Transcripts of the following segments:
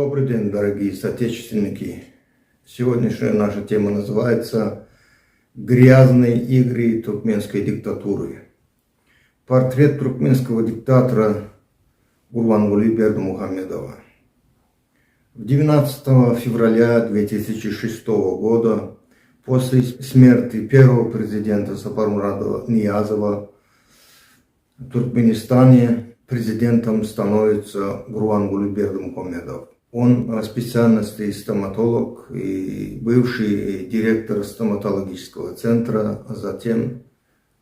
Добрый день, дорогие соотечественники. Сегодняшняя наша тема называется «Грязные игры туркменской диктатуры». Портрет туркменского диктатора Гурбангулы Бердымухамедова. 19 февраля 2006 года, после смерти первого президента Сапармурада Ниязова, в Туркменистане президентом становится Гурбангулы Бердымухамедов. Он по специальности стоматолог и бывший директор стоматологического центра, а затем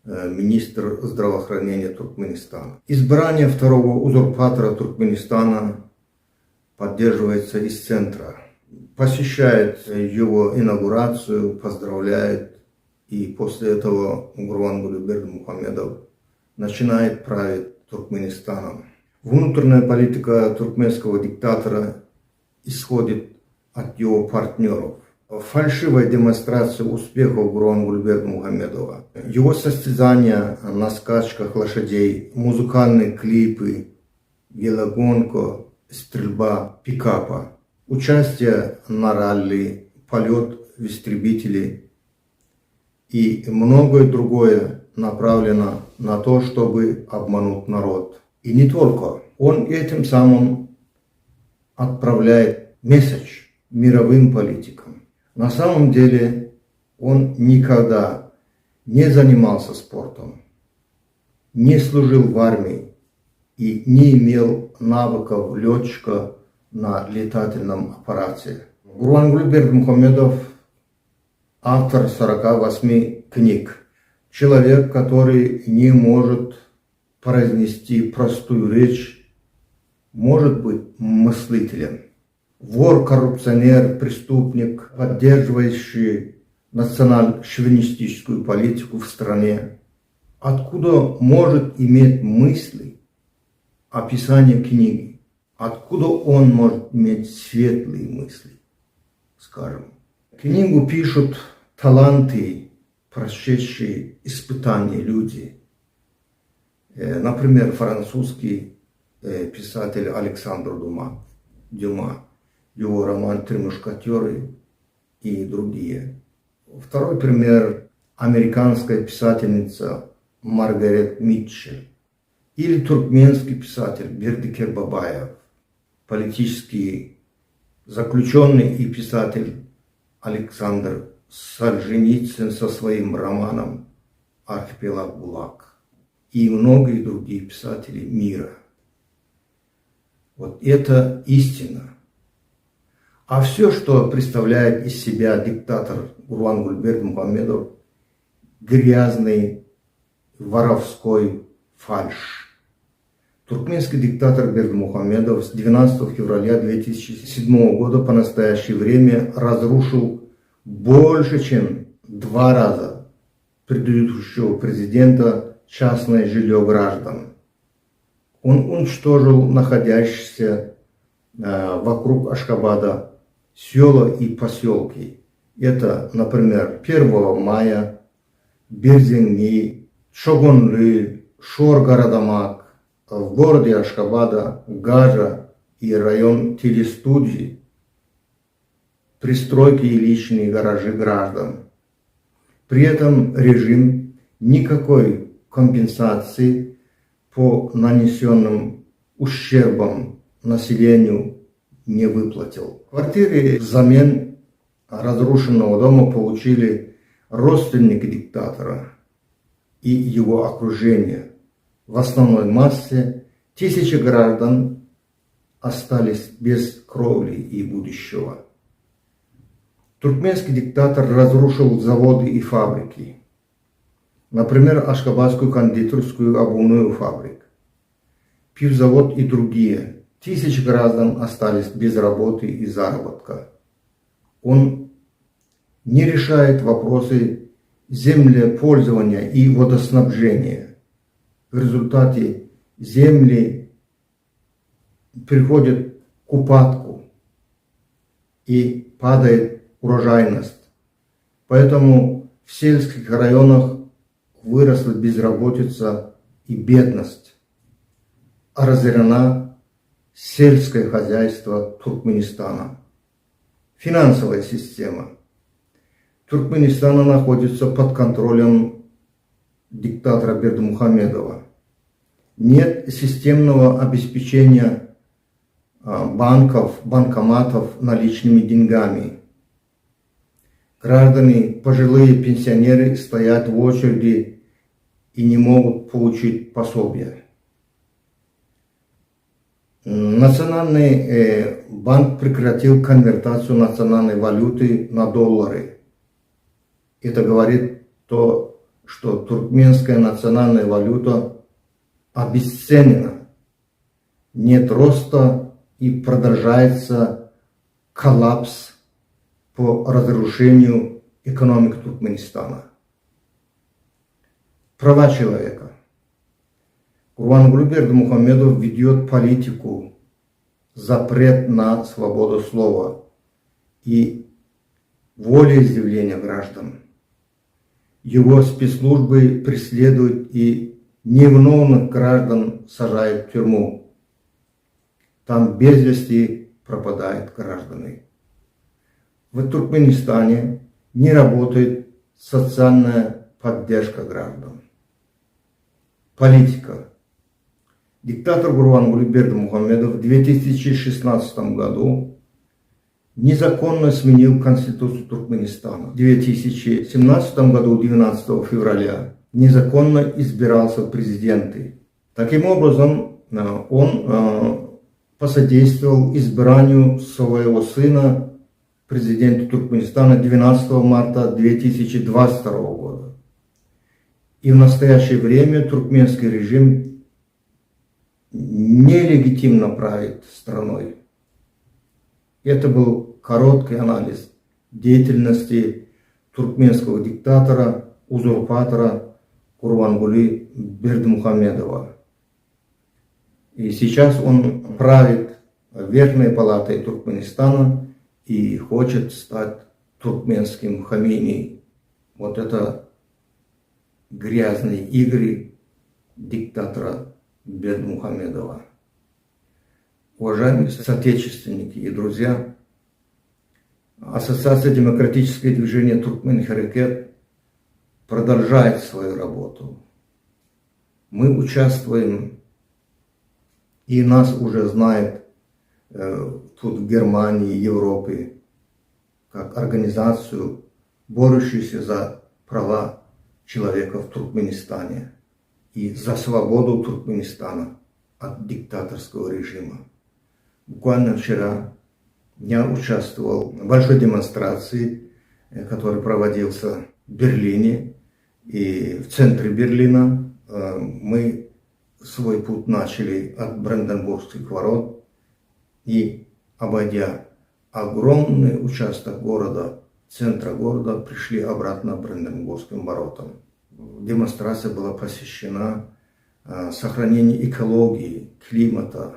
министр здравоохранения Туркменистана. Избрание второго узурпатора Туркменистана поддерживается из центра. Посещает его инаугурацию, поздравляет, и после этого Гурбангулы Бердымухамедов начинает править Туркменистаном. Внутренняя политика туркменского диктатора исходит от его партнеров. Фальшивая демонстрация успехов Гурбангулы Бердымухамедова, его состязания на скачках лошадей, музыкальные клипы, велогонка, стрельба пикапа, участие на ралли, полет в истребители и многое другое направлено на то, чтобы обмануть народ. И не только. Он этим самым отправляет месседж мировым политикам. На самом деле он никогда не занимался спортом, не служил в армии и не имел навыков летчика на летательном аппарате. Гурбангулы Бердымухамедов автор 48 книг. Человек, который не может произнести простую речь, может быть мыслителем. Вор, коррупционер, преступник, поддерживающий национал-шовинистическую политику в стране. Откуда может иметь мысли описание книги? Откуда он может иметь светлые мысли, скажем? Книгу пишут таланты, прошедшие испытания люди. Например, французский писатель Александр Дюма, его роман «Три мушкетеры» и другие. Второй пример – американская писательница Маргарет Митчелл. Или туркменский писатель Бердикер Бабаев, политический заключенный и писатель Александр Солженицын со своим романом «Архипелаг ГУЛАГ» и многие другие писатели мира. Вот это истина. А все, что представляет из себя диктатор Гурбангулы Бердымухамедов, грязный, воровской фальшь. Туркменский диктатор Бердымухамедов с 12 февраля 2007 года по настоящее время разрушил больше, чем 2 раза предыдущего президента частное жилье граждан. Он уничтожил находящиеся вокруг Ашхабада села и поселки. Это, например, 1 мая, Берзенги, Шогонлы, Шоргарадамак, в городе Ашхабада, Гажа и район телестудии, пристройки и личные гаражи граждан. При этом режим никакой компенсации по нанесенным ущербам населению не выплатил. Квартиры взамен разрушенного дома получили родственники диктатора и его окружение. В основной массе тысячи граждан остались без кровли и будущего. Туркменский диктатор разрушил заводы и фабрики. Например, Ашхабадскую кондитерскую обувную фабрику, пивзавод и другие. Тысячи граждан остались без работы и заработка. Он не решает вопросы землепользования и водоснабжения. В результате земли приходят к упадку и падает урожайность. Поэтому в сельских районах выросла безработица и бедность, а разорена сельское хозяйство Туркменистана. Финансовая система Туркменистана находится под контролем диктатора Бердымухамедова. Нет системного обеспечения банков, банкоматов наличными деньгами. Граждане, пожилые пенсионеры стоят в очереди и не могут получить пособие. Национальный банк прекратил конвертацию национальной валюты на доллары. Это говорит то, что туркменская национальная валюта обесценена. Нет роста и продолжается коллапс по разрушению экономики Туркменистана. Права человека. Гурбангулы Бердымухамедов ведет политику, запрет на свободу слова и волеизъявления граждан. Его спецслужбы преследуют и невиновных граждан сажают в тюрьму. Там без вести пропадают граждане. В Туркменистане не работает социальная поддержка граждан. Политика. Диктатор Гурбангулы Бердымухамедов в 2016 году незаконно сменил Конституцию Туркменистана. В 2017 году, 12 февраля, незаконно избирался в президенты. Таким образом, он посодействовал избранию своего сына президента Туркменистана 12 марта 2022 года. И в настоящее время туркменский режим нелегитимно правит страной. Это был короткий анализ деятельности туркменского диктатора, узурпатора Гурбангулы Бердымухамедова. И сейчас он правит Верхней палатой Туркменистана и хочет стать туркменским Хамини. Вот это грязные игры диктатора Бердымухамедова. Уважаемые соотечественники и друзья, Ассоциация демократического движения Туркмен-Харекет продолжает свою работу. Мы участвуем, и нас уже знают тут в Германии, Европе, как организацию, борющуюся за права человека в Туркменистане и за свободу Туркменистана от диктаторского режима. Буквально вчера я участвовал в большой демонстрации, которая проводилась в Берлине. И в центре Берлина мы свой путь начали от Бранденбургских ворот и, обойдя огромный участок города, центра города, пришли обратно к Бранденбургским воротам. Демонстрация была посвящена сохранению экологии, климата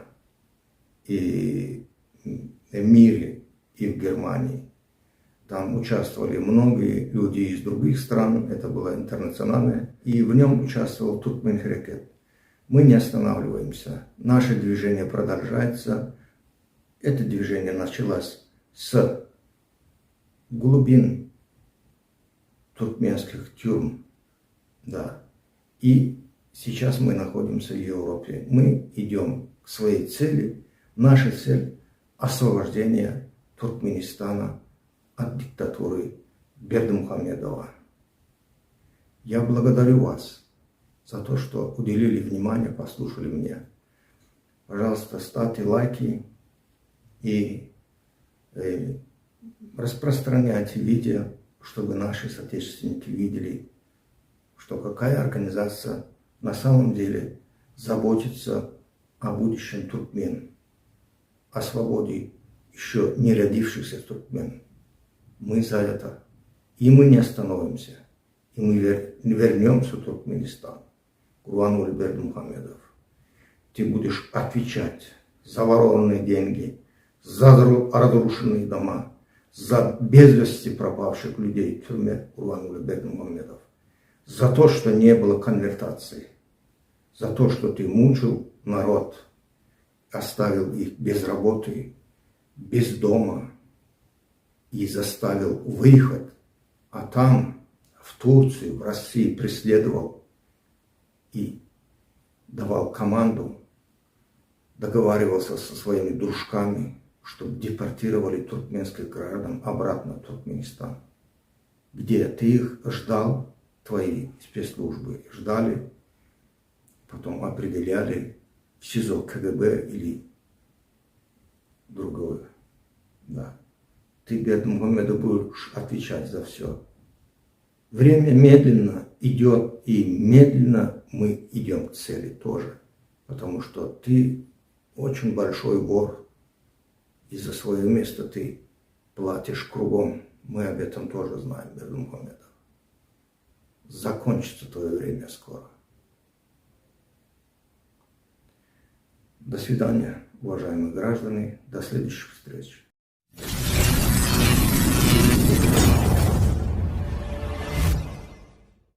и в мире, и в Германии. Там участвовали многие люди из других стран, это было интернациональное, и в нем участвовал Туркмен-Харекет. Мы не останавливаемся, наше движение продолжается. Это движение началось с глубин туркменских тюрьм, да. И сейчас мы находимся в Европе. Мы идем к своей цели. Наша цель – освобождение Туркменистана от диктатуры Бердымухамедова. Я благодарю вас за то, что уделили внимание, послушали меня. Пожалуйста, ставьте лайки и распространяйте видео, чтобы наши соотечественники видели, что какая организация на самом деле заботится о будущем туркмен, о свободе еще не родившихся туркмен. Мы за это. И мы не остановимся. И мы вернемся в Туркменистан. Гурбангулы Бердымухамедов, ты будешь отвечать за ворованные деньги, за разрушенные дома, за без вести пропавших людей в тюрьме Гурбангулы Бердымухамедов, за то, что не было конвертации, за то, что ты мучил народ оставил их без работы, без дома и заставил выехать, а там, в Турции, в России преследовал и давал команду, договаривался со своими дружками, чтобы депортировали туркменских граждан обратно в Туркменистан, где ты их ждал, твои спецслужбы ждали, потом определяли в СИЗО КГБ или другое. Да. Ты, Бердымухамедов, будешь отвечать за все. Время медленно идет, и медленно мы идем к цели тоже. Потому что ты очень большой вор, и за свое место ты платишь кругом. Мы об этом тоже знаем, Бердымухамедов. Закончится твое время скоро. До свидания, уважаемые граждане. До следующих встреч.